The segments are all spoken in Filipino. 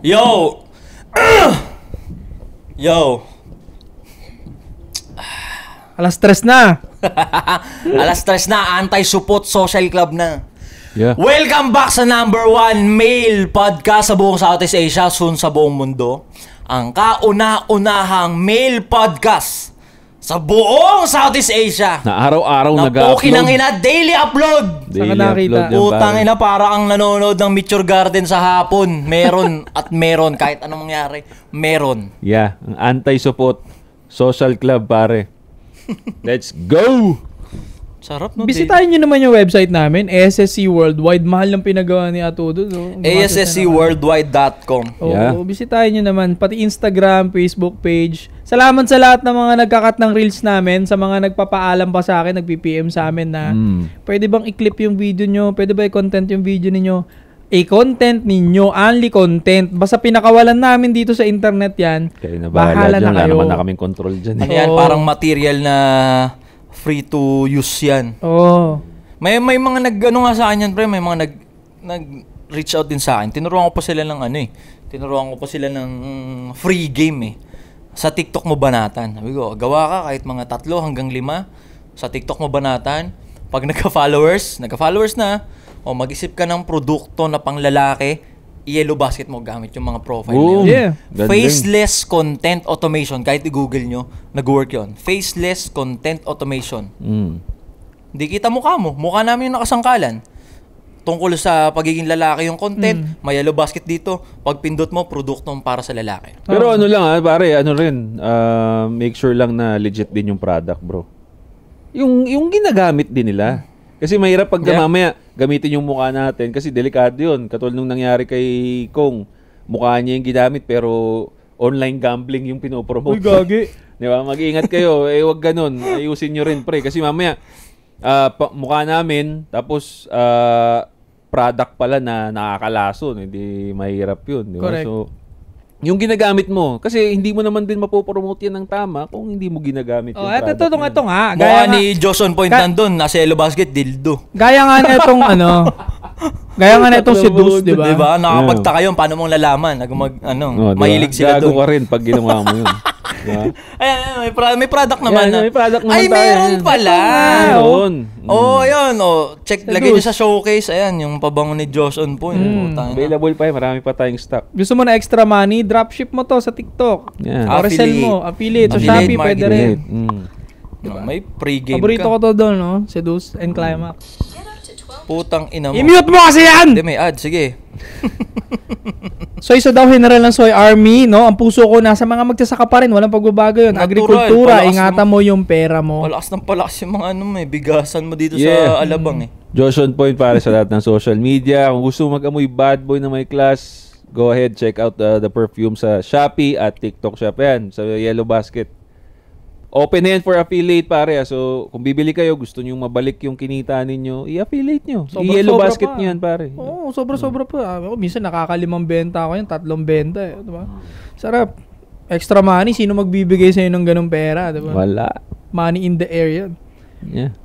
Yo! Yo! Alas 3 na. Alas 3 na, anti-support social club na. Yeah. Welcome back sa #1 male podcast sa buong Southeast Asia, soon sa buong mundo. Ang kauna-unahang male podcast sa buong Southeast Asia. Na araw-araw na nag-upload. Pukinang ina, daily upload. Daily Saan ka nakita? upload yan, Utang pare. ina, para ang nanonood ng Meteor Garden sa hapon. Meron at meron, kahit anong mangyari, meron. Yeah, ang anti-support social club, pare. Let's go! Sarap, no? Bisitahin nyo naman yung website namin, ASSC Worldwide. Mahal ng pinagawa ni Ato doon. No? ASSCworldwide.com. Oo, Yeah. bisitahin nyo naman. Pati Instagram, Facebook page. Salamat sa lahat ng mga nagkakat ng reels namin. Sa mga nagpapaalam pa sa akin, nagpi-PM sa amin na pwede bang i-clip yung video nyo? Pwede ba i-content yung video ninyo? I-content ninyo, only content. Basta pinakawalan namin dito sa internet yan. Kayo na bahala dyan. Wala naman na kaming control dyan. Ano yan, parang material na free to use yan. Oo. May mga nag-ano nga sa akin yan, pre. May mga nag-reach out din sa akin. Tinuruan ko pa sila ng Tinuruan ko pa sila ng free game eh. Sa TikTok mo banatan. Sabi ko, gawa ka kahit mga 3 hanggang 5. Sa TikTok mo banatan. Pag nagka-followers na, o mag-isip ka ng produkto na pang lalaki, i-yellow basket mo gamit yung mga profile Boom. niyo. Yeah. Gandang. Faceless content automation. Kahit i-google nyo, nag-work yun. Faceless content automation. Hindi kita mukha mo. Mukha namin yung nakasangkalan. Tungkol sa pagiging lalaki yung content, may yellow basket dito. Pag pindot mo, produktong para sa lalaki. Pero ano lang pare, ano rin, make sure lang na legit din yung product, bro. Yung ginagamit din nila. Kasi mahirap pag mamaya gamitin yung mukha natin kasi delikado yun. Katulad nung nangyari kay Kong, mukha niya yung ginamit pero online gambling yung pinopromote. Uy, gagi. Di ba? Mag-ingat kayo. Wag ganun. Ayusin nyo rin, pre. Kasi mamaya, mukha namin, tapos product pala na nakakalason. Hindi mahirap yun. Di ba? Correct. So, yung ginagamit mo, kasi hindi mo naman din mapopromote yan ng tama kung hindi mo ginagamit yung product. Ito nga. Mukha ni Josh on point nandun, nasa yellow basket, dildo. Gaya nga na itong Gaya nga na itong si Dus, di ba? Diba? Nakapagtaka yun, paano mong lalaman? Mahilig sila Gago doon. ka rin pag ginawa mo yun. Diba? Ayan, may product naman. Yan, may product naman Ay, tayo. meron pala. Meron. Ayun. Check, lagay nyo sa showcase. Ayan, yung pabango ni Josh on point. Available pa marami pa tayong stock. Gusto mo na extra money, dropship mo to sa TikTok. Yan. Or sell mo, affiliate. Sa Affiliate Shopee, pwede rin. May pre-game Paborito ko ka. to doon, no? Seduce and Climax. Putang ina mo. I-mute mo kasi yan! Hindi, may ad. Sige. Soy sa daw general ng Soy Army, no? Ang puso ko nasa mga magsasaka pa rin, walang pagbabago yun. Natural, Agrikultura, palakas ingatan mo yung pera mo. Palakas ng palakas yung mga bigasan mo dito Yeah. sa Alabang eh. Josh on point para sa lahat ng social media. Kung gusto mo mag-amoy bad boy na may class, go ahead, check out the perfume sa Shopee at TikTok shop yan, sa Yellow Basket. Open na yan for affiliate, pare. So, kung bibili kayo, gusto nyo mabalik yung kinita ninyo, i-affiliate nyo. I-Yellow Basket pa. nyo yan, pare. Oo, sobra-sobra pa. Ako, minsan nakakalimang benta ako yan, 3 benta eh. Diba? Sarap. Extra money, sino magbibigay sa'yo ng ganong pera? Diba? Wala. Money in the air yan. Yeah.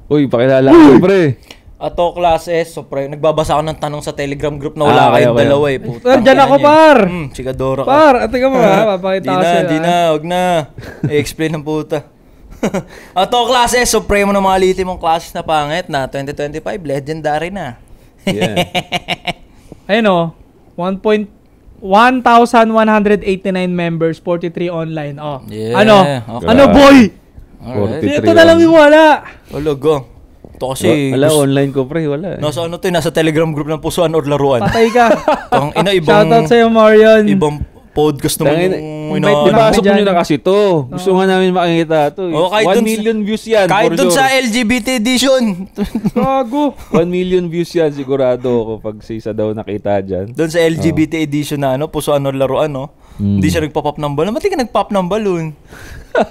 Uy, pakilala ko, pre. Ato class S, so pre, nagbabasa ako ng tanong sa Telegram group na wala kayong okay. dalawa eh. Putang Diyan ina ako, niyo. par! Sigadora ka. Par, ate ka mo ha, papakita ko sa'yo. Di na, wag na. I-explain ng puta. Ato class S, so pre mo ng mga liti mong classes na pangit na 2025, legendary na. Yeah. Ayun o, 1,189 members, 43 online. Oh. Yeah, Ano? okay. Ano boy? Alright. Ito na lang yung wala. Ologo. Ito kasi, Wala, online ko, pre. Wala. nasa ano to, nasa Telegram group ng pusuan or laruan. Patay ka. Ang ina, ibang, Shoutout sa'yo, Marion. ibang podcast naman yung invite mo Ipasok dyan. nyo na kasi to. Gusto nga namin makikita to. Oh, kahit 1 dun- million views yan. kahit for dun sure. sa LGBT edition. Gago. 1 million views yan, sigurado ako pag si isa daw nakita dyan. Doon sa LGBT edition na pusuan or laruan, no? Hindi siya nagpa-pop ng balloon. Ba't di ka nag-pop ng balloon?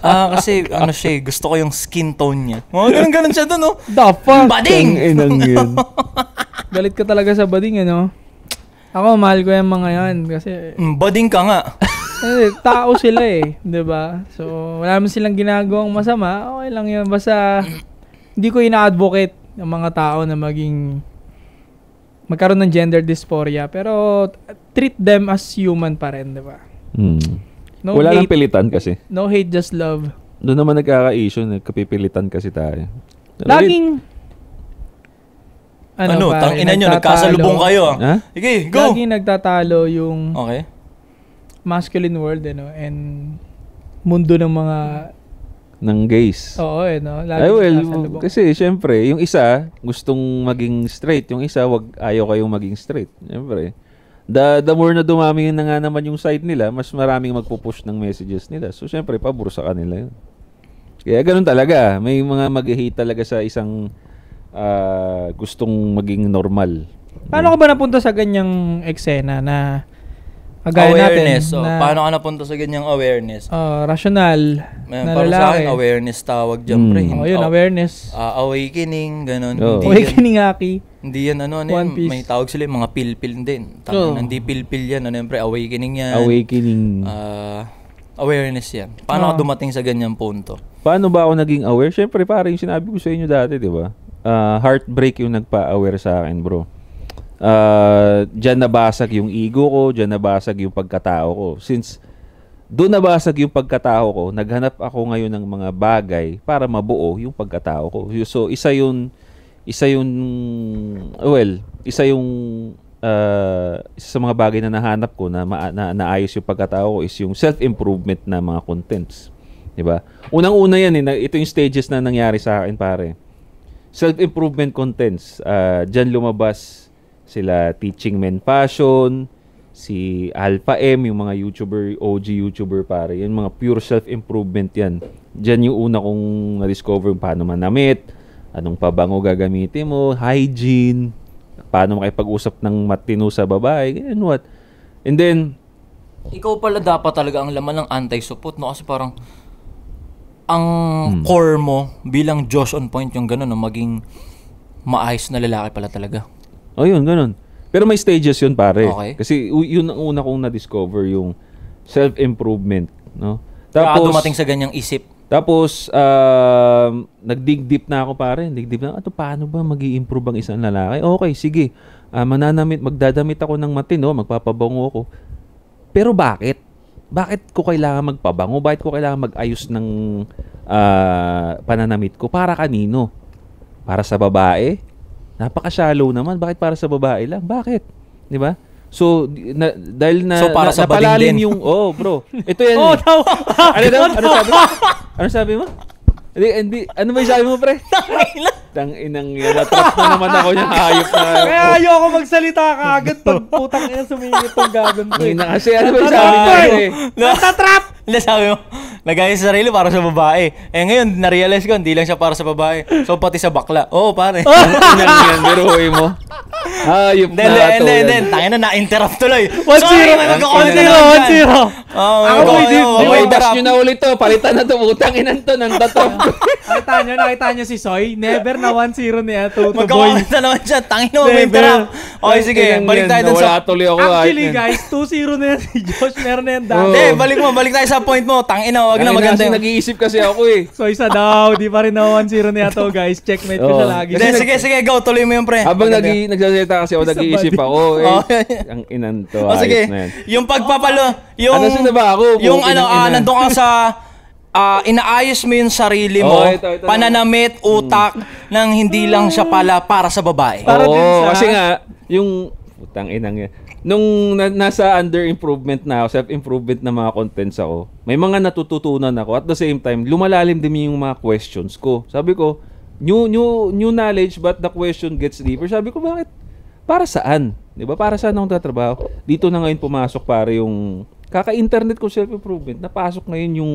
Kasi siya, gusto ko yung skin tone niya. Ganun siya doon, no? The fuck? Bading! Inang yun. Galit ka talaga sa bading, ano? Ako, mahal ko yung mga yan kasi Bading ka nga. tao sila eh, 'di ba? So, wala naman silang ginagawang masama. Okay lang 'yun. Basta hindi ko ina-advocate ng mga tao na magkaroon ng gender dysphoria. Pero treat them as human pa rin, di ba? No Wala hate, nang pilitan kasi. no hate, just love. Doon naman nagkaka-issue, nagkapipilitan kasi tayo. Laging, Ano, pare, tangina nyo, nagtatalo. nagkasalubong kayo. Ha? Sige, go! Laging nagtatalo yung Okay. masculine world, and mundo ng mga, Ng gays. oo, no? Ay, Laging well, nagsasalubong. kasi syempre, yung isa gustong maging straight, yung isa ayaw kayong maging straight. Syempre. The more na dumami na nga naman yung side nila, mas maraming magpo-push ng messages nila. So, syempre, pabor sa kanila yun. Kaya ganun talaga. May mga mag-hate talaga sa isang gustong maging normal. Paano ka ba napunta sa ganyang eksena na kagaya Awareness. natin? Na, Paano ka napunta sa ganyang awareness? rational na Para sa akin, lalaki. awareness tawag dyan, pre. Yun, awareness. Awakening, ganun. Oo. Awakening, Aki. Hindi yan, ano One yan. Piece. May tawag sila, yung mga pilpil din. Oo. Hindi pilpil yan, ano yan, pre. Awakening yan. Awakening. Awareness yan. Paano ka dumating sa ganyang punto? Paano ba ako naging aware? Syempre, parang yung sinabi ko sa inyo dati, di ba? Heartbreak yung nagpa-aware sa akin, bro. Diyan nabasag yung ego ko, diyan nabasag yung pagkatao ko. Since doon nabasag yung pagkatao ko, naghanap ako ngayon ng mga bagay para mabuo yung pagkatao ko. So, isa yung isa sa mga bagay na nahanap ko na naayos yung pagkatao ko is yung self-improvement na mga contents. 'Di ba? Unang-una yan ito yung stages na nangyari sa akin, pare. Self-improvement contents. Diyan lumabas sila Teaching Men Passion, si Alpha M, yung mga OG YouTuber, pare. Yan mga pure self-improvement yan. Diyan yung una kong na-discover paano manamit, anong pabango gagamitin mo, hygiene, paano makipag-usap ng matino sa babae, and what. And then, Ikaw pala dapat talaga ang laman ng anti-support, no? Kasi parang ang core mo bilang Josh on point yung gano'n, no? Maging maayos na lalaki pala talaga. oh yun, ganun. Pero may stages yun, pare. Okay. Kasi yun ang una kong na-discover, yung self-improvement, no? Kaya dumating sa ganyang isip. Tapos, nag-dig deep na ako, pare. Dig deep na, paano ba mag-i-improve ang isang lalaki? Okay, sige. Magdadamit ako ng matino, magpapabango ako. Pero bakit? Bakit ko kailangan magpabango? Bakit ko kailangan mag-ayos ng pananamit ko? Para kanino? Para sa babae? Napaka-shallow naman. Bakit para sa babae lang? Bakit? Di ba? So, dahil para sa bading napalalim din. yung... Oh, bro. Ito yan. Ano sabi mo? Ano sabi mo? Hindi. Ano ba yung sabi mo, pre? Tang-inang yan. Natrap na naman ako niyang hayop na... Kaya ayoko magsalita ka agad pag putang ina sumingit tong gagon ko. Ngayon kasi ano ba yung sabi niya, pre? Natatrap! Hindi, sabi mo, lagay sa sarili para sa babae. Ngayon, na-realize ko, hindi lang siya para sa babae. So, pati sa bakla. Oo, pare. Tang-inang yan. Biruhoy mo. Hayop na ito. Hindi. Tangina na, interrupt tuloy. 1-0. Sorry, may magkakulit na naman dyan. 1-0. Ako Dash nyo na ulit to. Palitan na to. Utang inan to. Nantatap. Nakita nyo si Soy? Never na 1-0 niya to boy. Magkakulit na naman dyan. Tangina mo, may interrupt. Okay, sige. Balik tayo dun sa... Wala tuloy ako. Actually guys, 2-0 na yan si Josh. Meron na yan dati. Hindi, balik tayo sa point mo. Tangina, wag na maganda yung... Nag-iisip kasi ako eh. So isa daw, di pa rin na 1-0 niya to guys. Checkmate ko siya lagi. Hindi, sige, go. Tuloy mo yung pre. Habang nagsasalita kasi ako, nag-iisip ako eh. Ang inan to. Sige, Ayos na yan. yung pagpapalo, yung... Ano sino ba ako? Yung nandun ka sa... inaayos mo yung sarili mo, ito pananamit, utak, nang hindi lang siya pala para sa babae. Para din sa- kasi nga, yung... Utang inang yan. Nung nasa under improvement na ako, self-improvement na mga contents ako, may mga natututunan ako. At the same time, lumalalim din yung mga questions ko. Sabi ko, new knowledge but the question gets deeper. Sabi ko, bakit? Para saan? 'Di ba? Para saan akong tatrabaho? Dito na ngayon pumasok pare yung kaka-internet ko self-improvement. Napasok ngayon yung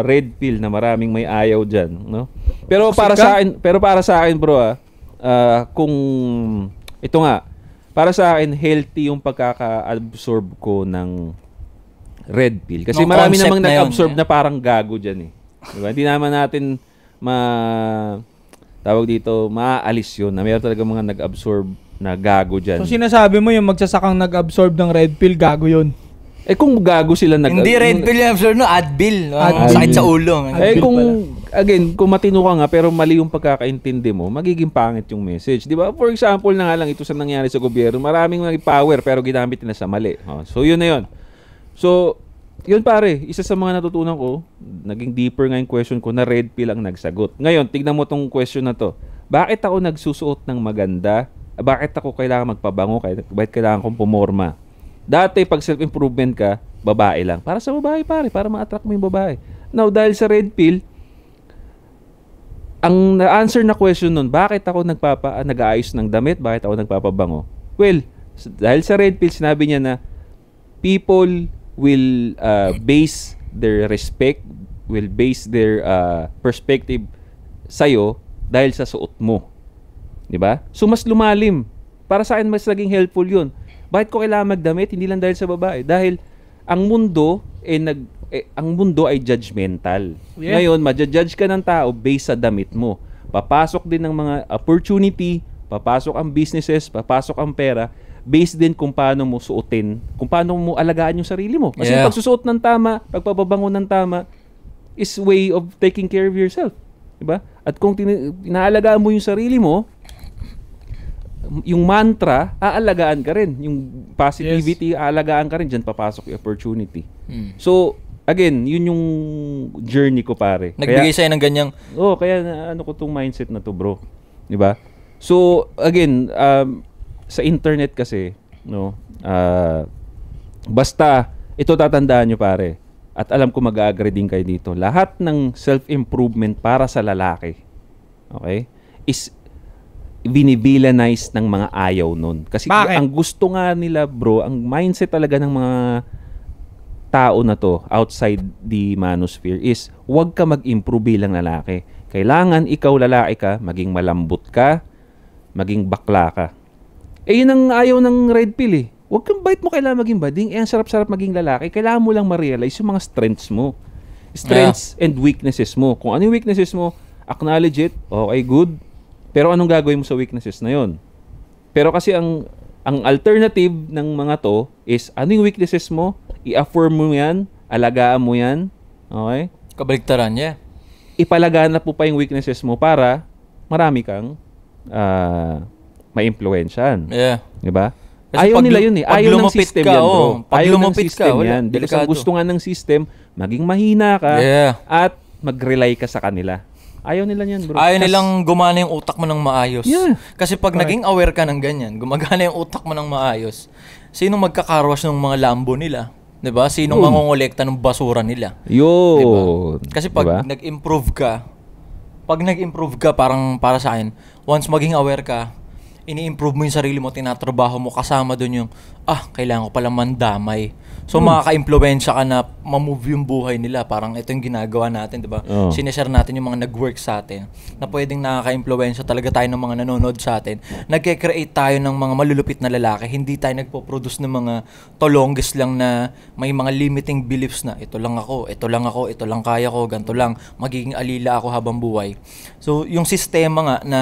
red pill na maraming may ayaw diyan, no? Pero para sa akin, bro, kung ito nga, para sa akin healthy yung pagkaka-absorb ko ng red pill kasi No, marami concept namang na yun, nag-absorb na parang gago diyan eh. 'Di ba? Hindi naman natin tawag dito, maaalis yun na meron talaga mga nag-absorb na gago dyan. So sinasabi mo yung magsasakang nag-absorb ng red pill, gago yun. Kung gago sila Hindi red pill yung absorb, no? Advil. Sakit sa ulo. Kung again, kung matino ka nga pero mali yung pagkakaintindi mo, magiging pangit yung message. Di ba? For example na nga lang, ito sa nangyari sa gobyerno, maraming power pero ginamit nila sa mali. So, yun na yun. So, yun pare, isa sa mga natutunan ko, naging deeper nga yung question ko na red pill ang nagsagot. Ngayon, tignan mo tong question na to. Bakit ako nagsusuot ng maganda? Bakit ako kailangan magpabango? Bakit kailangan kong pumorma? Dati, pag self-improvement ka, babae lang. Para sa babae, pare. Para ma-attract mo yung babae. Now, dahil sa red pill, ang na-answer na question nun, bakit ako nag-aayos ng damit? Bakit ako nagpapabango? Well, dahil sa red pill, sinabi niya na people will base their respect, will base their perspective sa'yo dahil sa suot mo. Diba? So, mas lumalim. Para sa akin, mas naging helpful yun. Bakit ko kailangan magdamit? Hindi lang dahil sa babae. Dahil ang mundo ay judgmental. Yeah. Ngayon, ma-judge ka ng tao based sa damit mo. Papasok din ng mga opportunity, papasok ang businesses, papasok ang pera, based din kung paano mo suotin, kung paano mo alagaan yung sarili mo. Kasi pagsusuot ng tama, pagpapabango ng tama, is way of taking care of yourself. Diba? At kung inaalagaan mo yung sarili mo, yung mantra, aalagaan ka rin. Yung positivity, aalagaan ka rin. Diyan papasok yung opportunity. So, again, yun yung journey ko, pare. Nagbigay sa'yo ng ganyang... kaya ano ko tong mindset na to, bro. Diba? So, again, sa internet kasi, no, basta, ito tatandaan nyo, pare. At alam ko mag-agree din kayo dito. Lahat ng self-improvement para sa lalaki, okay, is binibilanize ng mga ayaw nun. Kasi ang gusto nga nila, bro, ang mindset talaga ng mga tao na to outside the manosphere is huwag ka mag-improve bilang lalaki. Kailangan ikaw lalaki ka, maging malambot ka, maging bakla ka. Yun ang ayaw ng red pill eh. Huwag kang bait mo kailangan maging bading. Ang sarap-sarap maging lalaki. Kailangan mo lang ma-realize yung mga strengths mo. Strengths and weaknesses mo. Kung ano yung weaknesses mo, acknowledge it. Okay, good. Pero anong gagawin mo sa weaknesses na yon? Pero kasi ang alternative ng mga to is ano yung weaknesses mo, i-affirm mo yan, alagaan mo yan, okay? Kabaligtaran niya. Ipalagaan na po pa yung weaknesses mo para marami kang ma-influensyan. Yeah. Diba? Ayaw nila yun eh. Ayaw ng system yan, bro. Ayaw ng system yan. Because ang gusto nga ng system, maging mahina ka at mag-rely ka sa kanila. Ayaw nila yan, bro. Ayaw nilang gumana yung utak mo ng maayos. Yeah. Kasi pag naging aware ka ng ganyan, gumagana yung utak mo ng maayos, sinong magkakarwash ng mga Lambo nila? 'Di ba? Sinong mangongolekta ng basura nila? Yun. Diba? Kasi pag nag-improve ka, parang para sa akin, once maging aware ka, ini-improve mo yung sarili mo, tinatrabaho mo, kasama doon yung, kailangan ko pala mandamay. So, makaka-impluwensya ka na ma-move yung buhay nila. Parang ito yung ginagawa natin, di ba? Sineshare natin yung mga nag-work sa atin na pwedeng nakaka-impluwensya talaga tayo ng mga nanonood sa atin. Nagke-create tayo ng mga malulupit na lalaki. Hindi tayo nagpo-produce ng mga tolongges lang na may mga limiting beliefs na ito lang ako, ito lang kaya ko, ganito lang. Magiging alila ako habang buhay. So, yung sistema nga na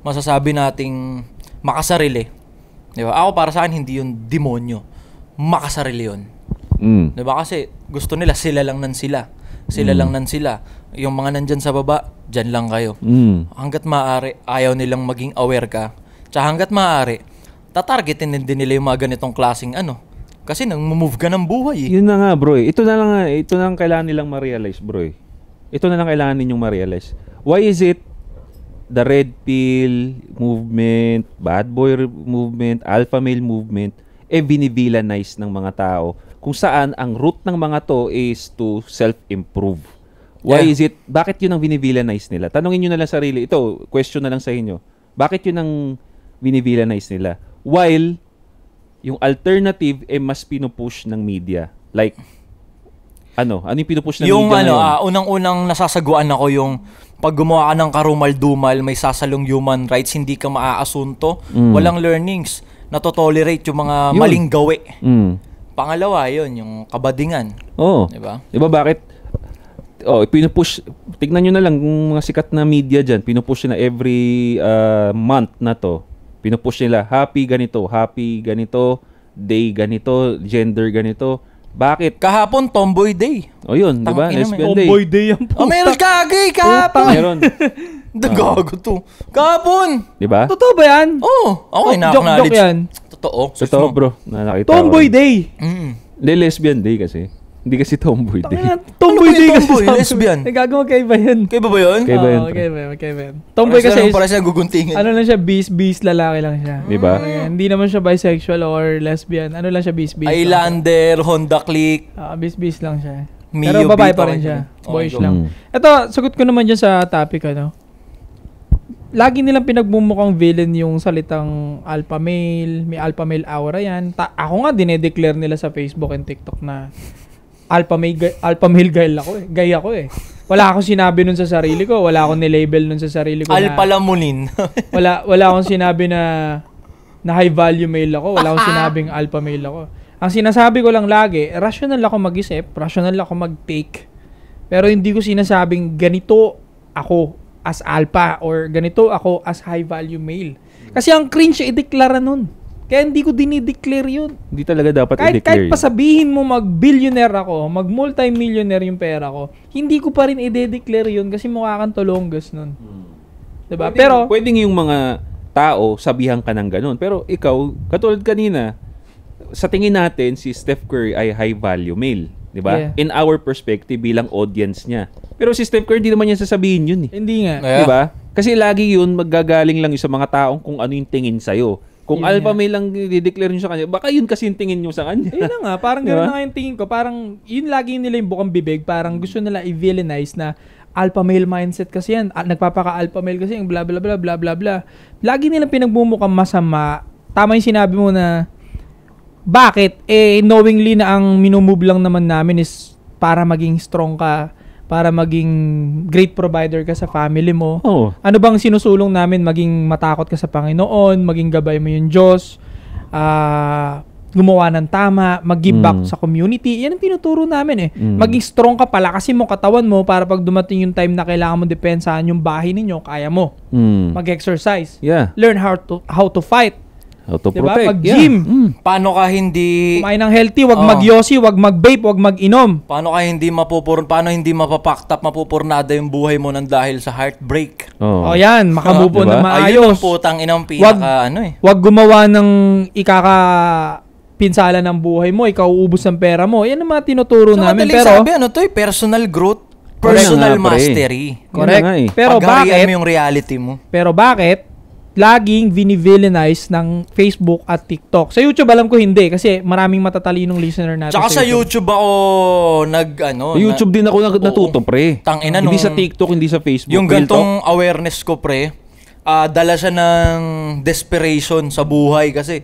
masasabi nating makasarili. Di ba? Ako para sa akin, hindi yung demonyo. Makasarili yun. Diba? Kasi gusto nila, sila lang nan sila. Yung mga nandyan sa baba, dyan lang kayo. Hanggat maaari, ayaw nilang maging aware ka. Tsaka hanggat maaari, tatargetin din nila yung mga ganitong klaseng Kasi nang move ka ng buhay eh. Yun na nga, bro. Ito na lang kailangan nilang ma-realize, bro. Ito na lang kailangan ninyong ma-realize. Why is it the red pill movement, bad boy movement, alpha male movement, binivilanize ng mga tao kung saan ang root ng mga to is to self-improve. Why is it? Bakit yun ang binivilanize nila? Tanungin nyo na lang sarili. Ito, question na lang sa inyo. Bakit yun ang binivilanize nila? While yung alternative mas pinupush ng media. Like, ano yung pinupush ng media ngayon? Unang-unang nasasaguan ako yung pag gumawa ka ng karumal-dumal, may sasalong human rights, hindi ka maaasunto, walang learnings, natotolerate yung mga maling gawi. Pangalawa, yun, yung kabadingan. Diba? Diba bakit? Pinupush, tignan nyo na lang kung mga sikat na media dyan, pinupush na every month na to. Pinupush nila, happy ganito, day ganito, gender ganito. Bakit? Kahapon, Tomboy Day. O yun, di ba? Tangina, Lesbian Day. Tomboy day ang puta. Oh, meron kagay kahapon. Meron. Gago to. Kahapon. Di ba? Totoo ba yan? Oh, ako Joke yan. Totoo. Totoo, bro. Na nakita Tomboy ko. day. Hindi, lesbian day kasi. Hindi kasi tomboy day. Tomboy Ano ba day yung kasi. tomboy? sabi- Lesbian? Gagawa magkaiba yun. Kaya ba yun? Kaya ba yun, Oo, pre? magkaiba yun. Tomboy kasi is, Para siya guguntingin. ano lang siya, bis, lalaki lang siya. Di ba? Hindi naman siya bisexual or lesbian. Ano lang siya, bis. Islander, Honda Click. Bis lang siya. Mio, Pero babae Vito, pa rin okay. siya. Okay, Boyish go. lang. Ito, sagot ko naman dyan sa topic, ano. Lagi nilang pinagmumukhang villain yung salitang alpha male, may alpha male aura yan. Ako nga dinedeclare nila sa Facebook and TikTok na alpha male guy ako eh. Guy ako eh. Wala akong sinabi nun sa sarili ko, wala akong nilabel nun sa sarili ko Alpha na Lamunin. wala akong sinabi na high value male ako, wala akong sinabing alpha male ako. Ang sinasabi ko lang lagi, rational ako mag-isip, rational ako mag-take. Pero hindi ko sinasabing ganito ako as alpha or ganito ako as high value male. Kasi ang cringe i-declare nun. Kaya hindi ko dinideclare yun. Hindi talaga dapat Kahit i-declare yun. pasabihin mo mag-billionaire ako, mag-multi-millionaire yung pera ko, hindi ko pa rin i-declare yun kasi mukha kang tolonggas nun. Diba? Pero, Pwedeng yung mga tao sabihan ka ng ganun. Pero ikaw, katulad kanina, sa tingin natin, si Steph Curry ay high value male. Diba? Yeah. In our perspective, bilang audience niya. Pero si Steph Curry, hindi naman niya sasabihin yun eh. hindi nga. Yeah. Diba? Kasi lagi yun, maggagaling lang yung sa mga taong kung ano yung tingin sa'yo. Kung Yun alpha nga. male lang i-declare nyo sa kanya, baka yun kasi yung tingin nyo sa kanya. Ayun na nga, parang Diba? gano'n na nga yung tingin ko. Parang, yun lagi nila yung bukang bibig. Parang gusto nila i-villainize na alpha male mindset kasi yan. Nagpapaka-alpha male kasi yung bla bla bla bla bla bla. Lagi nilang pinagmumukhang masama. Tama yung sinabi mo na, bakit? Knowingly na ang minumove lang naman namin is para maging strong ka, para maging great provider ka sa family mo. Oo. Ano bang sinusulong namin? Maging matakot ka sa Panginoon, maging gabay mo yung Diyos, gumawa ng tama, mag-give back sa community. Yan ang tinuturo namin eh. Maging strong ka, palakasin mo katawan mo para pag dumating yung time na kailangan mo depensahan yung bahay ninyo, kaya mo. Mag-exercise. Yeah. Learn how to fight. How to Diba? protect. Mag-gym. Yeah. Paano ka hindi Kumain ng healthy, wag Oo. mag-yosi, wag mag-vape, wag mag-inom. paano hindi mapapakta, mapupurnada yung buhay mo nang dahil sa heartbreak? Oo. O yan, makamove on Diba? na Ayun maayos. ang putang inang pinaka ano eh. Wag gumawa ng pinsala ng buhay mo, ikaw uubos ng pera mo. Yan ang mga tinuturo Sa namin. madaling Pero, sabi, ano to eh, personal growth, Correct personal nga, pre. mastery. correct. Yun na nga eh. Pero Pagharian bakit? mo yung reality mo. Pero bakit? Laging vini-villainize ng Facebook at TikTok. Sa YouTube, alam ko hindi. Kasi maraming matatalinong listener natin. Tsaka sa YouTube ako Sa YouTube din ako natuto, pre. Tangina Hindi nung- sa TikTok, hindi sa Facebook. Yung Real gantong awareness ko, pre, dala siya ng desperation sa buhay kasi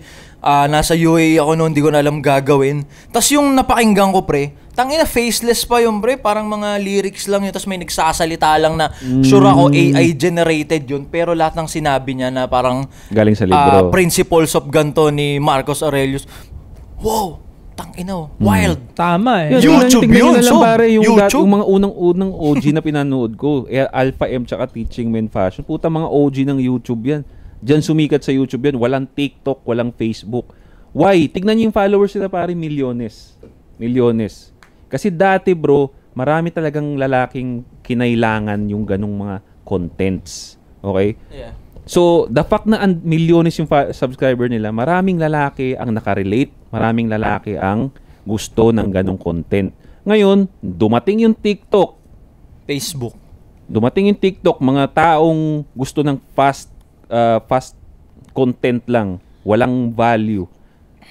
nasa UAE ako noon, hindi ko na alam gagawin. Tapos yung napakinggan ko, pre, tangina faceless pa yung pre, parang mga lyrics lang yun, tapos may nagsasalita lang na sure ako AI generated yun, pero lahat ng sinabi niya na parang Galing sa libro. principles of ganto ni Marcus Aurelius. Wow, tangina, wild. Tama eh. YouTube tingnan yun, nyo na lang, so, pare, yung, YouTube. yung mga unang OG na pinanood ko, Alpha M tsaka Teaching Men Fashion. Puta, mga OG ng YouTube yan. Diyan sumikat sa YouTube yan. Walang TikTok, walang Facebook. Why? Tignan nyo yung followers nila, pare, milyones. Milyones. Kasi dati, bro, marami talagang lalaking kinailangan yung ganong mga contents. Okay? Yeah. So, the fact na milyones yung subscriber nila, maraming lalaki ang nakarelate, maraming lalaki ang gusto ng ganong content. Ngayon, dumating yung TikTok. Facebook. Dumating yung TikTok, mga taong gusto ng fast content lang, walang value.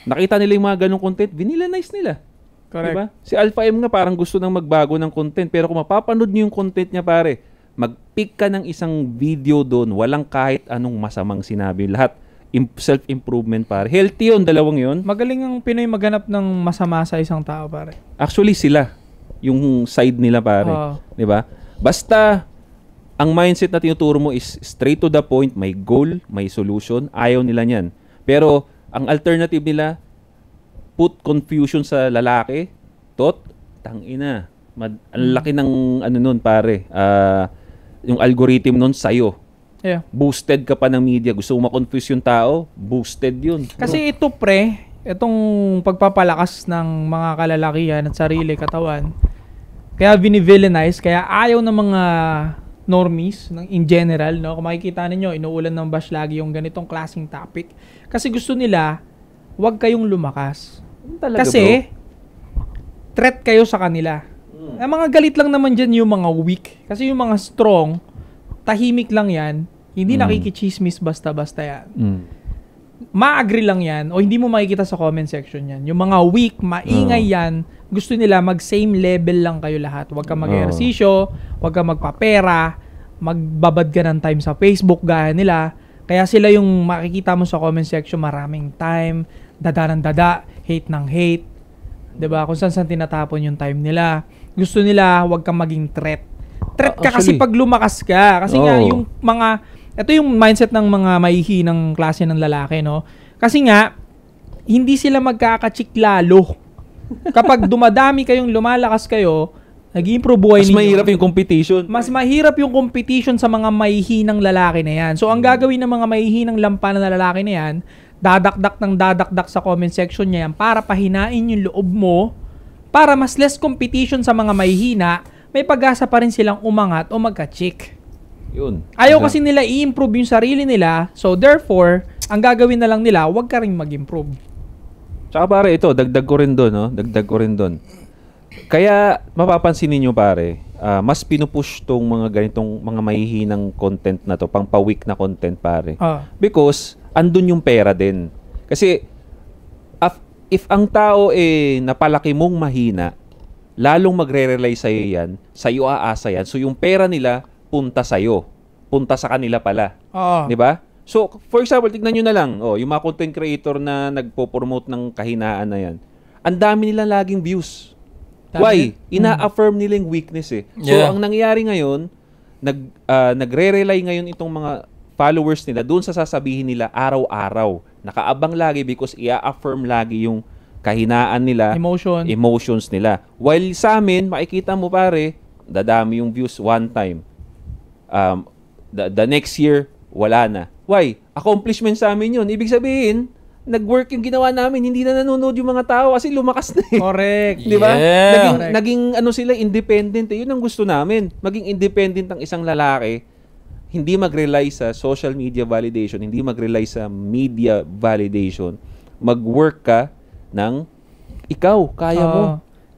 Nakita nila yung mga ganong content, vinilanize nila. Correct. Diba? Si Alpha M nga parang gusto nang magbago ng content, pero kung mapapanood niyo yung content niya, pare, mag-pick ka ng isang video doon, walang kahit anong masamang sinabi. Lahat self-improvement, pare. Healthy yun, dalawang yun. Magaling ang Pinoy maghanap ng masama sa isang tao, pare. Actually, sila. Yung side nila, pare. Oo. Di ba? Basta, ang mindset na tinuturo mo is straight to the point, may goal, may solution. Ayaw nila niyan. Pero, ang alternative nila, put confusion sa lalaki, tangina. Ang laki ng, nun, pare. Yung algorithm nun sa'yo. Yeah. Boosted ka pa ng media. Gusto mo ma-confuse yung tao, boosted yun. Kasi ito, pre, itong pagpapalakas ng mga kalalakihan at sarili katawan, kaya binivillainize, kaya ayaw ng mga normies in general, no? Kung makikita ninyo, inuulan ng bash lagi yung ganitong klaseng topic. Kasi gusto nila, wag kayong lumakas. Talaga, Kasi, threat kayo sa kanila. Ang mga galit lang naman dyan yung mga weak. Kasi yung mga strong, tahimik lang yan, hindi nakikichismis basta-basta yan. Ma-agree lang yan o hindi mo makikita sa comment section yan. Yung mga weak, maingay yan, gusto nila mag-same level lang kayo lahat. Huwag kang mag-ehersisyo, huwag kang magpapera, magbabad ka ng time sa Facebook gaya nila. Kaya sila yung makikita mo sa comment section, maraming time, dada ng dada, hate ng hate. 'Di ba? Kung saan tinatapon yung time nila. Gusto nila huwag kang maging threat. Threat ka kasi pag lumakas ka. Kasi nga yung mga ito yung mindset ng mga mahihinang klase ng lalaki, no? Kasi nga hindi sila magkakachik lalo. Kapag dumadami kayong lumalakas kayo, nag-improve buhay ninyo. Mas mahirap yung competition. Mas mahirap yung competition sa mga mahihinang lalaki na yan. So, ang gagawin ng mga mahihinang lampanan na lalaki na yan, dadakdak sa comment section niya yan para pahinain yung loob mo, para mas less competition sa mga mahihina, may pag-asa pa rin silang umangat o magka-chick. Yun. Ayaw kasi nila i-improve yung sarili nila, so therefore, ang gagawin na lang nila, huwag ka rin mag-improve. Tsaka pare, ito, dagdag ko rin doon, no? Dagdag ko rin doon. Kaya, mapapansin ninyo pare, mas pinupush tong mga ganitong mga mahihinang content na to, pang pa-week na content pare. Because, andun yung pera din. Kasi, if ang tao napalaki mong mahina, lalong magre-rely sa'yo yan, sa'yo aasa yan. So, yung pera nila, punta sa'yo. Punta sa kanila pala. Di ba? So, for example, tignan nyo na lang, yung mga content creator na nagpo-promote ng kahinaan na yan, ang dami nila laging views. Why? Ina-affirm nila yung weakness eh. So, ang nangyayari ngayon, nagre-rely ngayon itong mga followers nila doon sa sasabihin nila araw-araw. Nakaabang lagi because i-affirm lagi yung kahinaan nila, emotions nila. While sa amin, makikita mo pare, dadami yung views one time. The next year, wala na. Why? Accomplishment sa amin yun. Ibig sabihin, nag-work yung ginawa namin, hindi na nanonood yung mga tao kasi lumakas na eh. Correct. Di ba? Yeah. Naging ano sila, independent eh. Yun ang gusto namin. Maging independent ang isang lalaki, hindi mag-rely sa social media validation, hindi mag-rely sa media validation. Mag-work ka ng ikaw, kaya mo.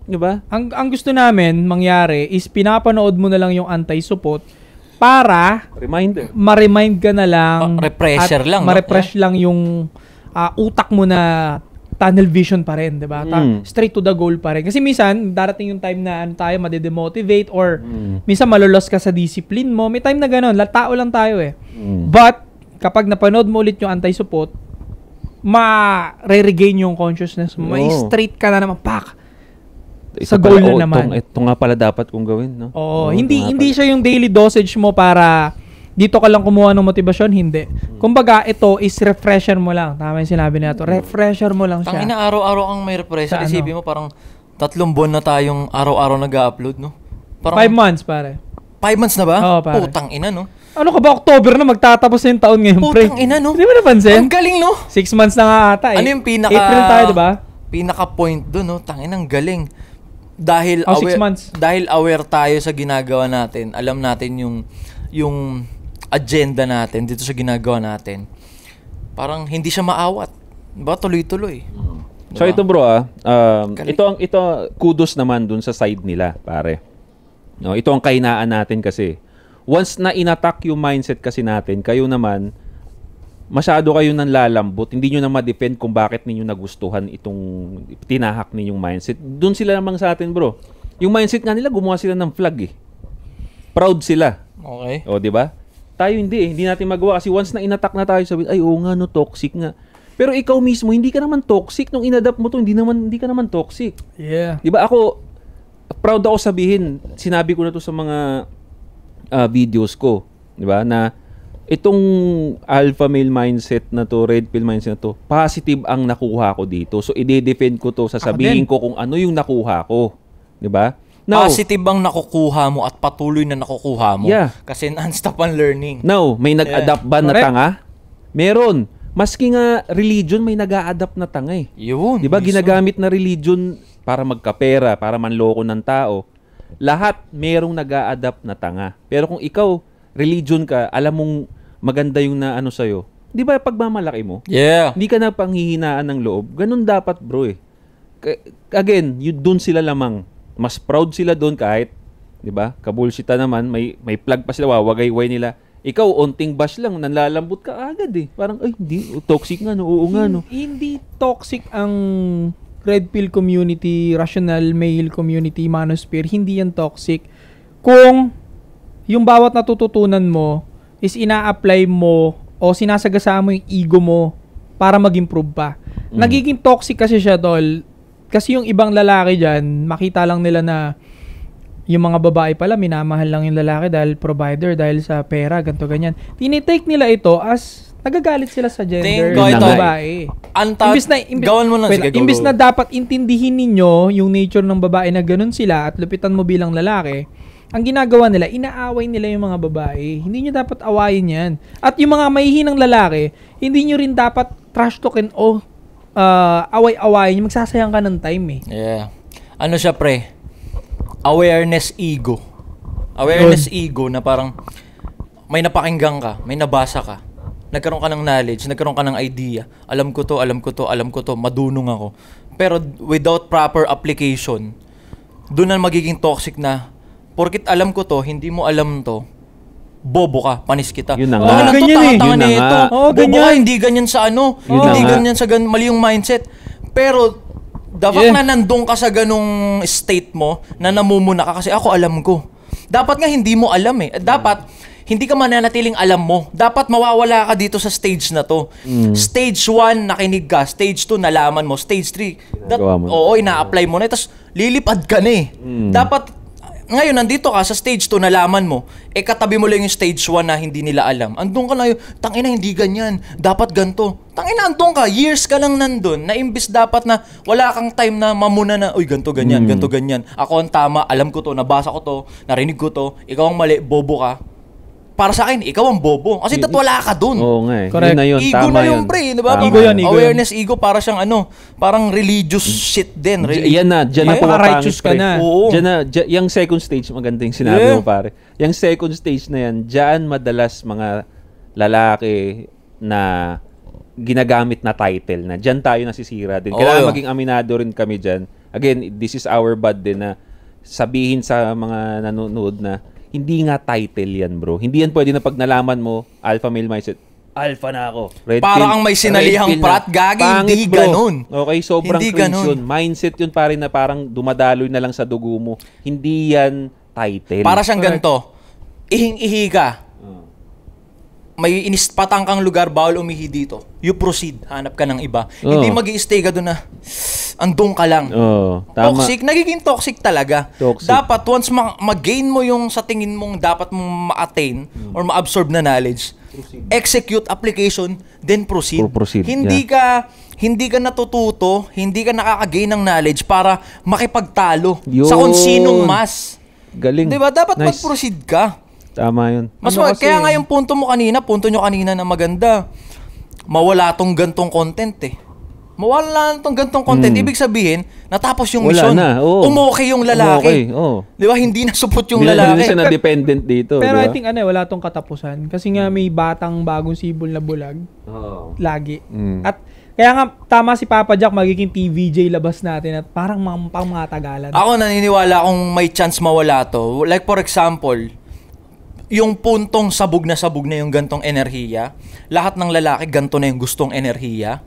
Di ba? Ang gusto namin mangyari is pinapanood mo na lang yung anti-support para ma-remind ka na lang refresher lang, ma-refresh lang yung utak mo na tunnel vision pa rin, 'di ba? Straight to the goal pa rin. Kasi minsan darating yung time na tayo ma-demotivate or minsan malolos ka sa discipline mo. May time na gano'n, tao lang tayo eh. But kapag napanood mo ulit yung anti-support, ma-regain yung consciousness mo. May straight ka na naman, sa goal na naman. Ito nga pala dapat kong gawin, no? Hindi siya yung daily dosage mo para dito ka lang kumuha ng motibasyon, hindi. Kumbaga, ito is refresher mo lang. Tama yung sinabi na ito. Refresher mo lang siya. Tangina, araw-araw kang may refresher. Isipin mo, parang 3 buwan na tayong araw-araw nag-upload, no? Parang 5 months, pare. 5 months na ba? Oo, pare. Putang ina, no? Ano ka ba? October na, magtatapos na yung taon ngayon, pre. Putang ina, no? Hindi mo napansin? Ang galing, no? 6 months na nga ata eh. Ano yung April tayo, diba? Pinaka-point doon, no? Tangina, ang galing. Dahil 6 months. Dahil aware tayo sa ginagawa natin, alam natin yung agenda natin dito sa ginagawa natin. Parang hindi siya maawat. Diba? Tuloy-tuloy. Diba? So ito bro, ito kudos naman dun sa side nila, pare. No, ito ang kahinaan natin kasi. Once na inattack yung mindset kasi natin, kayo naman masyado kayo nang lalambot, hindi nyo na ma-defend kung bakit ninyo nagustuhan itong tinahak ninyong mindset. Doon sila namang sa atin, bro. Yung mindset nga nila, gumawa sila ng flag eh. Proud sila. Okay. O, di ba? Tayo hindi natin magawa kasi once na inattack na tayo, sabihin, ay, oo nga, no, toxic nga. Pero ikaw mismo, hindi ka naman toxic. Nung inadapt mo to, hindi ka naman toxic. Yeah. Di ba? Ako, proud ako sabihin, sinabi ko na to sa mga videos ko. Di ba? Na itong alpha male mindset na to, red pill mindset na to, positive ang nakuha ko dito. So, i-defend ko to, sasabihin ko kung ano yung nakuha ko. Di ba? Now, positive ang nakukuha mo at patuloy na nakukuha mo. Yeah. Kasi non-stop ang learning. Now, may nag-adapt ba na tanga? Meron. maski nga religion may nag-a-adapt na tanga eh. Yun. 'Di ba mismo. ginagamit na religion para magkapera, para manloko ng tao. Lahat merong nag-a-adapt na tanga. Pero kung ikaw religion ka, alam mong maganda yung na ano sa'yo, 'di ba pagmamalaki mo? Yeah. Hindi ka na panghihinaan ng loob. Ganun dapat, bro eh. Again, doon sila lamang. Mas proud sila doon kahit, 'di ba? Kabulsita naman, may plug pa sila, wawagay-way nila. Ikaw, onting bash lang, nanlalambot ka agad eh. Parang, ay, hindi, toxic nga, no? Oo nga, no? Hindi toxic ang red pill community, rational male community, manosphere. Hindi yan toxic. Kung yung bawat natututunan mo is ina-apply mo o sinasagasa mo yung ego mo para mag-improve pa. Nagiging toxic kasi siya, tol. Kasi yung ibang lalaki dyan, makita lang nila na yung mga babae pala, minamahal lang yung lalaki dahil provider, dahil sa pera, ganito, ganyan. Tinitake nila ito as nagagalit sila sa gender Tingin ko ng ito, babae. Gawan mo lang. Sige, go, Imbis go. na dapat intindihin ninyo yung nature ng babae na ganun sila at lupitan mo bilang lalaki, ang ginagawa nila, inaaway nila yung mga babae. Hindi nyo dapat awayin yan. At yung mga mahihinang lalaki, hindi nyo rin dapat trash talkin o away-awayin. Magsasayang ka ng time eh. Yeah. Ano siya, pre? Awareness ego. Awareness ego na parang may napakinggan ka, may nabasa ka. Nagkaroon ka ng knowledge, nagkaroon ka ng idea. Alam ko to, madunong ako. Pero without proper application, doon na magiging toxic na, porkit alam ko to, hindi mo alam to, bobo ka, panis kita. Yun na Oh, nga. ganyan eh. Yun na nga. Bobo ganyan. ka, hindi ganyan sa ano. Yun na Hindi nga. ganyan sa mali yung mindset. Pero, dapat na nandun ka sa ganung state mo na namumuna ka kasi ako alam ko. Dapat nga hindi mo alam eh. Dapat, hindi ka mananatiling alam mo. Dapat mawawala ka dito sa stage na to. Stage 1, nakinig ka. Stage 2, nalaman mo. Stage 3, Ginagawa mo na. oo, ina-apply mo na. Tapos, lilipad ka na eh. Dapat, ngayon, nandito ka sa stage 2, nalaman mo. Katabi mo lang yung stage 1 na hindi nila alam. Andun ka na yun, tangina, hindi ganyan. Dapat ganto. Tangina, andun ka. Years ka lang nandun. Na imbis dapat na wala kang time na mamuna na, uy, ganto, ganyan, ganto, ganyan. Ako ang tama, alam ko to, nabasa ko to, narinig ko to. Ikaw ang mali, bobo ka. Para sa akin, ikaw ang bobo. Kasi wala ka dun. Oo nga eh. Correct. Yun na yun, Ego tama na yung yun. pre, di ba? Tama Ego yan, yun. ego Awareness, ego, para siyang parang religious shit din. Yan na, dyan na Napaka-righteous ka na. Oo. Dyan na, yung second stage, maganda yung sinabi mo pare. Yung second stage na yan, dyan madalas mga lalaki na ginagamit na title na. Dyan tayo nasisira din. Kailangan maging aminado rin kami dyan. Again, this is our bad din na sabihin sa mga nanonood na hindi nga title yan, bro. Hindi yan pwede na pag nalaman mo, alpha male mindset, alpha na ako. Red Para pill, kang may red sinalihang pill prat, na. gagi, hindi Pangit, bro. ganun. Okay, sobrang Hindi cringe ganun. yun. Mindset yun pare na parang dumadaloy na lang sa dugo mo. Hindi yan title. Para siyang ganito. Ihing-ihi ka. May inispatang kang lugar, bawal umihi dito. You proceed. Hanap ka ng iba. Hindi mag-i-stay ka doon na andong ka lang. Tama. Toxic. Nagiging toxic talaga. Toxic. Dapat once mag-gain mo yung sa tingin mong dapat mong ma-attain or ma-absorb na knowledge, execute application, then proceed. Proceed, Hindi ka natututo, hindi ka nakaka-gain ng knowledge para makipagtalo sa kung Yun. sinong mas. Galing. Diba? Dapat Nice. mag-proceed ka. Tama yun. Kaya nga yung punto nyo kanina na maganda, mawala tong gantong content eh. Mawala tong gantong content. Ibig sabihin, natapos yung Wala mission. na, oo. Umokay yung lalaki. Di ba? Hindi na support yung Hindi lalaki. siya na-dependent dito. Pero di I ba? think wala tong katapusan. Kasi nga may batang bagong sibol na bulag. Lagi. At kaya nga, tama si Papa Jack, magiging TVJ labas natin at parang pang mga Tagalan. Ako naniniwala kung may chance mawala to. Like for example, yung puntong sabog na yung gantong enerhiya, lahat ng lalaki ganto na yung gustong enerhiya.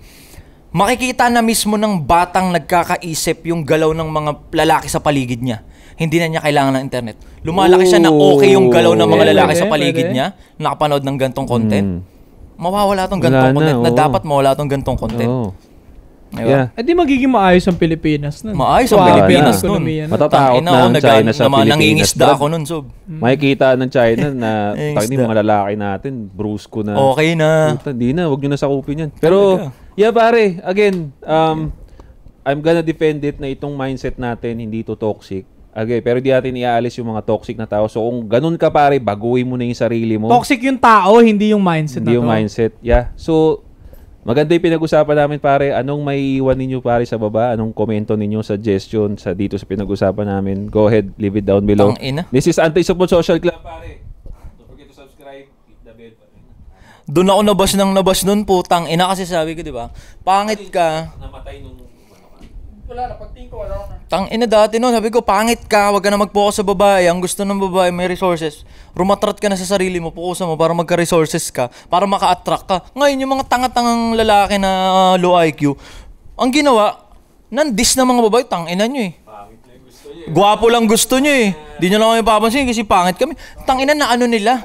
Makikita na mismo ng batang nagkakaisip yung galaw ng mga lalaki sa paligid niya. Hindi na niya kailangan ng internet. Lumalaki siya na okay yung galaw ng mga lalaki sa paligid niya, nakapanood ng gantong content. Mawawala tong gantong content na dapat mawala tong gantong content. Yeah. Eh di magiging maayos ang Pilipinas nun. Maayos ang Wow, Pilipinas na. nun. Matatakot na ang China sa Pilipinas. Nangingisda Brad. ako nun, Sob. Makikita ng China na Isda. yung mga lalaki natin, brusko na. Okay na. Puta, di na, wag nyo na sakupin yan. Pero, yeah pare, again, I'm gonna defend it na itong mindset natin, hindi to toxic. Okay, pero di natin iaalis yung mga toxic na tao. So kung ganun ka pare, baguhin mo na yung sarili mo. Toxic yung tao, hindi yung mindset Hindi na yung to. mindset. Yeah. So, Maganda yung pinag-usapan namin, pare. Anong may iwan ninyo, pare, sa baba? Anong komento ninyo, suggestion sa dito sa pinag-usapan namin? Go ahead, leave it down below. Tangina. This is Anti-Support Social Club, pare. Don't forget to subscribe, hit the bell, pare. Doon ako nabas nun, putang ina, kasi sabi ko, di ba? Pangit ka. Namatay nung... Wala na, pagtingin ko, wala na. Tang ina dati noon, sabi ko, pangit ka, wag ka na mag-focus sa babae. Ang gusto ng babae, may resources. Rumatrat ka na sa sarili mo, focus mo para magka-resources ka, para maka-attract ka. Ngayon, yung mga tanga-tangang lalaki na low IQ, ang ginawa, nandis na mga babae, tang ina nyo eh. Gwapo lang gusto nyo eh. Di nyo lang kami papansin kasi pangit kami. Tang ina na ano nila,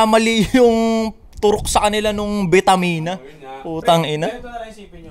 mali yung turok sa kanila nung vitamina. Putang ina. Ito na lang isipin nyo.